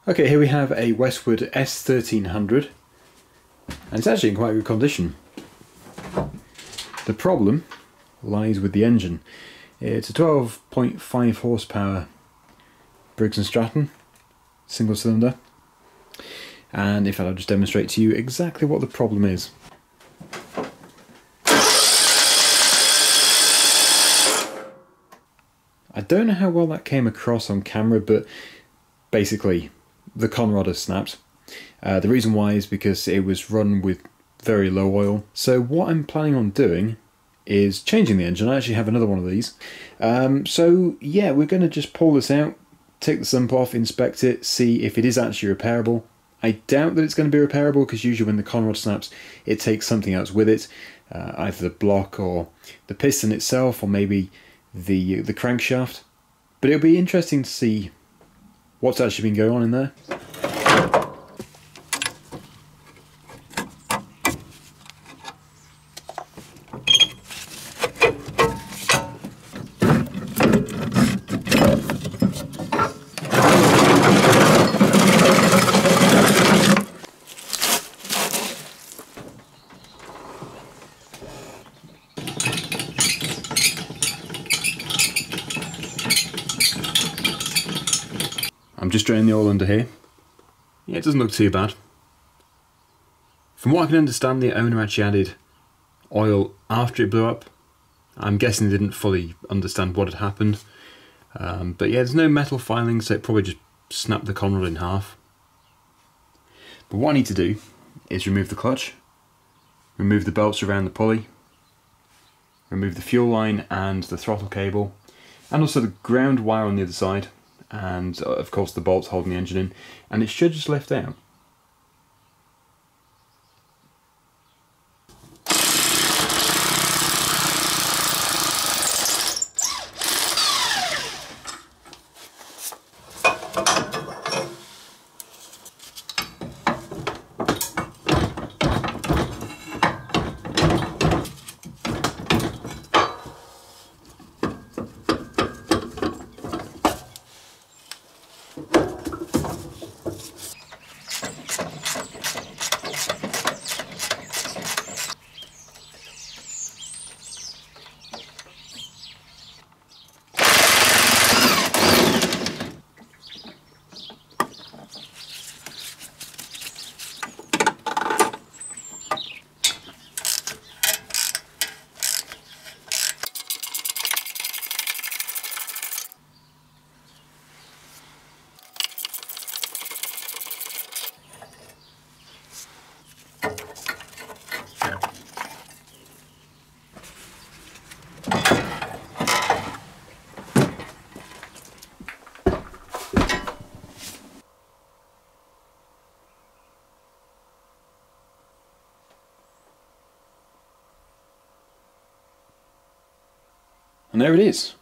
Okay, here we have a Westwood S1300, and it's actually in quite good condition. The problem lies with the engine. It's a 12.5 horsepower Briggs and Stratton, single cylinder, and in fact I'll just demonstrate to you exactly what the problem is. I don't know how well that came across on camera, but basically the conrod has snapped. The reason why is because it was run with very low oil. So what I'm planning on doing is changing the engine. I actually have another one of these. So yeah, we're going to just pull this out, take the sump off, inspect it, see if it is actually repairable. I doubt that it's going to be repairable because usually when the conrod snaps it takes something else with it, either the block or the piston itself, or maybe the crankshaft. But it'll be interesting to see what's actually been going on in there. I'm just draining the oil under here. Yeah, it doesn't look too bad. From what I can understand, the owner actually added oil after it blew up. I'm guessing they didn't fully understand what had happened. But yeah, there's no metal filing, so it probably just snapped the conrod in half. But what I need to do is remove the clutch, remove the belts around the pulley, remove the fuel line and the throttle cable, and also the ground wire on the other side, and of course the bolts holding the engine in, and it should just lift out. And there it is.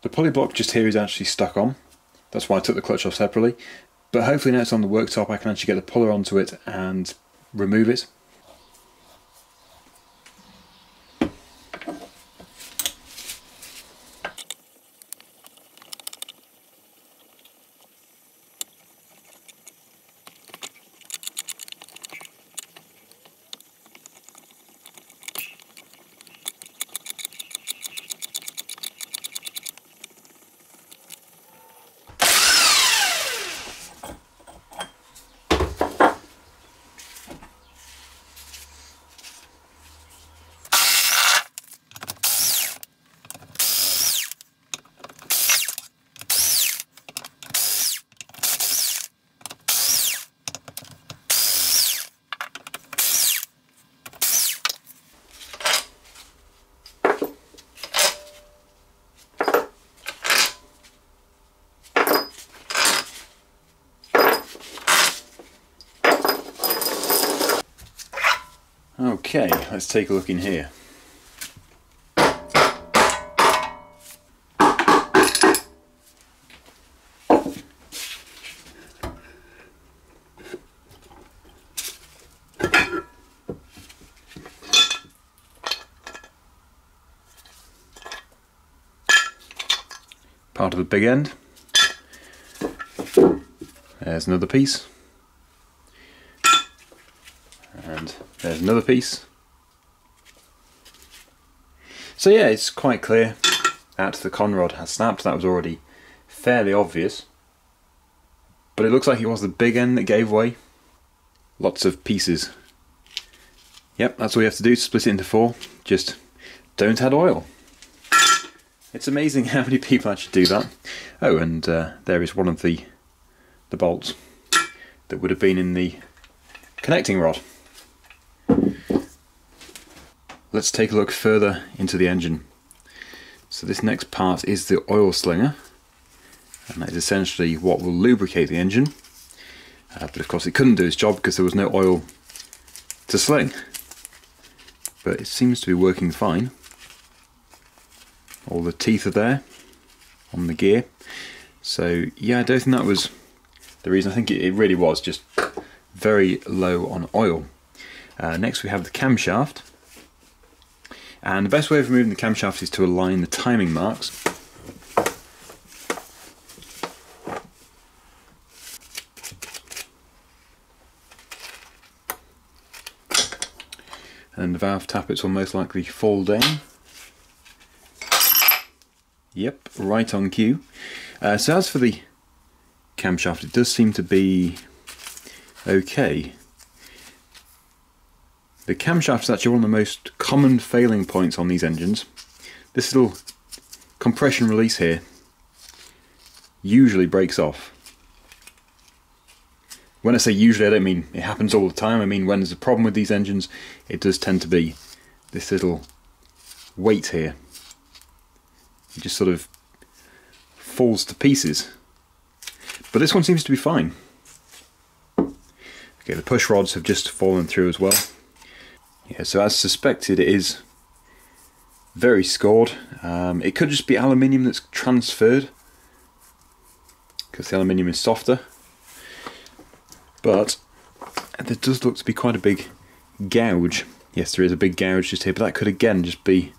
The pulley block just here is actually stuck on. That's why I took the clutch off separately. But hopefully now it's on the worktop I can actually get the puller onto it and remove it. Okay, let's take a look in here. Part of the big end. There's another piece. And there's another piece. So yeah, it's quite clear that the conrod has snapped. That was already fairly obvious. But it looks like it was the big end that gave way. Lots of pieces. Yep, that's all you have to do to split it into 4. Just don't add oil. It's amazing how many people actually do that. Oh, and there is one of the bolts that would have been in the connecting rod. Let's take a look further into the engine. So this next part is the oil slinger, and that is essentially what will lubricate the engine. But of course it couldn't do its job because there was no oil to sling. But it seems to be working fine. All the teeth are there on the gear. So yeah, I don't think that was the reason. I think it really was just very low on oil. Next we have the camshaft. And the best way of removing the camshaft is to align the timing marks. And the valve tappets will most likely fall down. Yep, right on cue. So as for the camshaft, it does seem to be okay. The camshaft is actually one of the most common failing points on these engines. This little compression release here usually breaks off. When I say usually, I don't mean it happens all the time. I mean when there's a problem with these engines, it does tend to be this little weight here. It just sort of falls to pieces. But this one seems to be fine. Okay, the push rods have just fallen through as well. Yeah, so as suspected, it is very scored. It could just be aluminium that's transferred, because the aluminium is softer. But there does look to be quite a big gouge. Yes, there is a big gouge just here, but that could again just be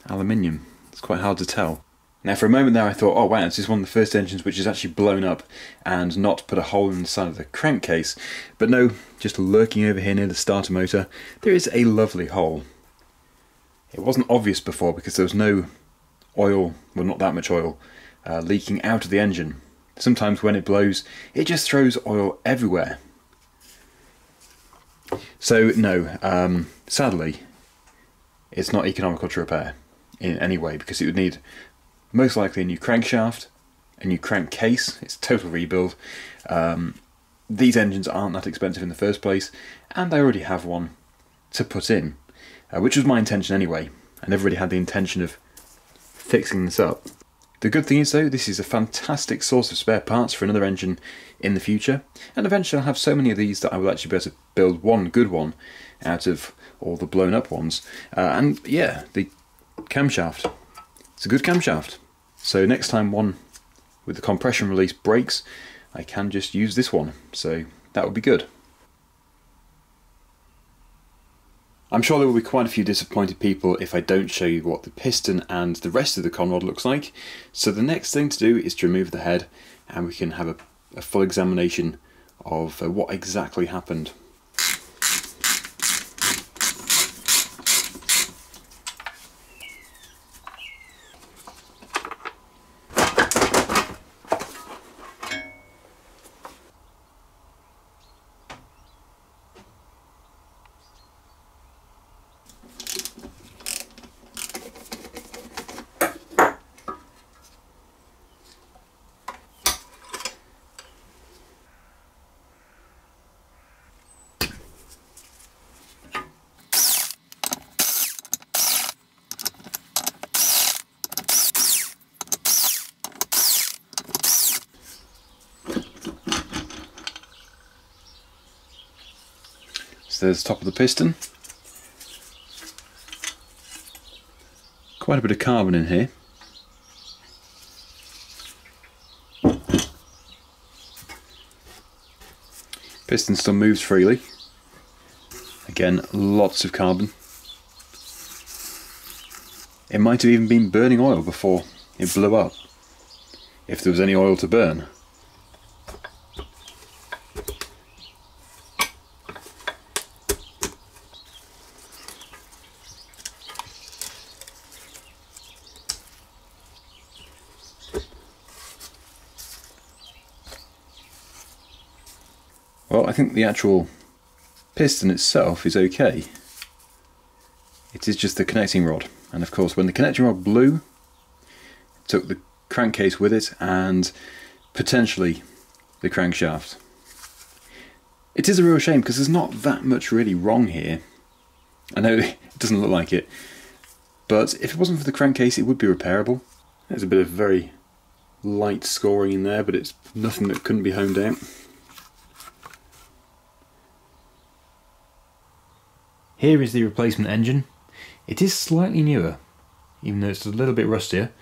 aluminium. It's quite hard to tell. Now for a moment there I thought, oh wow, this is one of the first engines which is actually blown up and not put a hole in the side of the crankcase. But no, just lurking over here near the starter motor, there is a lovely hole. It wasn't obvious before because there was no oil, well not that much oil, leaking out of the engine. Sometimes when it blows, it just throws oil everywhere. So no, sadly, it's not economical to repair in any way, because it would need most likely a new crankshaft, a new crankcase. It's a total rebuild. These engines aren't that expensive in the first place, and I already have one to put in, which was my intention anyway. I never really had the intention of fixing this up. The good thing is though, this is a fantastic source of spare parts for another engine in the future, and eventually I'll have so many of these that I will actually be able to build one good one out of all the blown up ones. And yeah, the camshaft, it's a good camshaft. So next time one with the compression release breaks, I can just use this one, so that would be good. I'm sure there will be quite a few disappointed people if I don't show you what the piston and the rest of the conrod looks like. So the next thing to do is to remove the head, and we can have a full examination of what exactly happened. So there's the top of the piston. Quite a bit of carbon in here. Piston still moves freely. Again, lots of carbon. It might have even been burning oil before it blew up, if there was any oil to burn. Well, I think the actual piston itself is okay. It is just the connecting rod, and of course when the connecting rod blew, it took the crankcase with it and potentially the crankshaft. It is a real shame because there's not that much really wrong here. I know it doesn't look like it, but if it wasn't for the crankcase it would be repairable. There's a bit of very light scoring in there, but it's nothing that couldn't be homed out. Here is the replacement engine. It is slightly newer, even though it's a little bit rustier.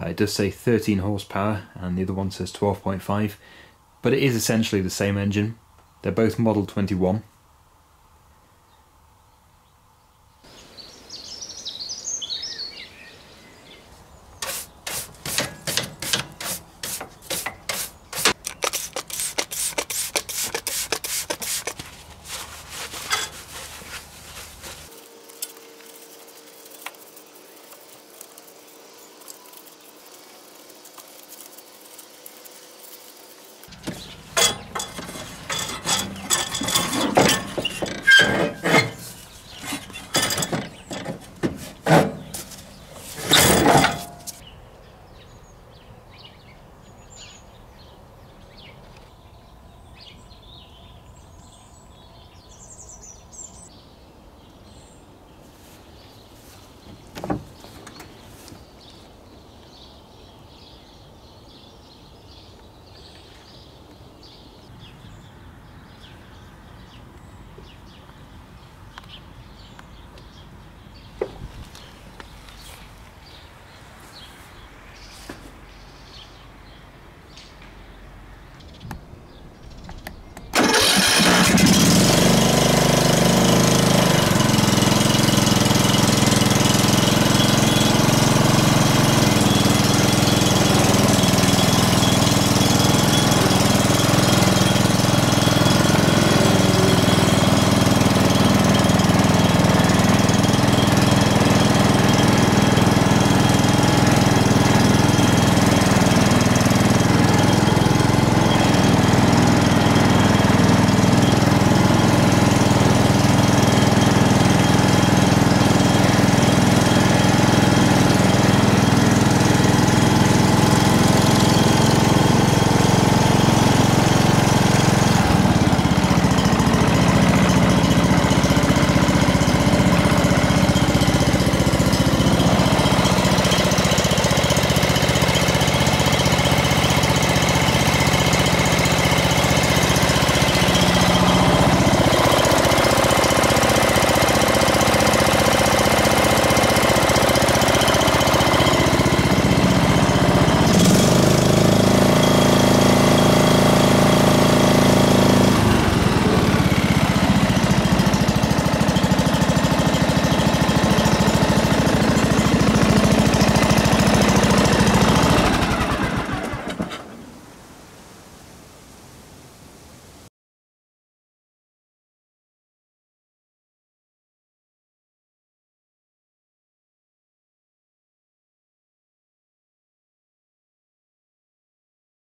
It does say 13 horsepower and the other one says 12.5, but it is essentially the same engine. They're both Model 21.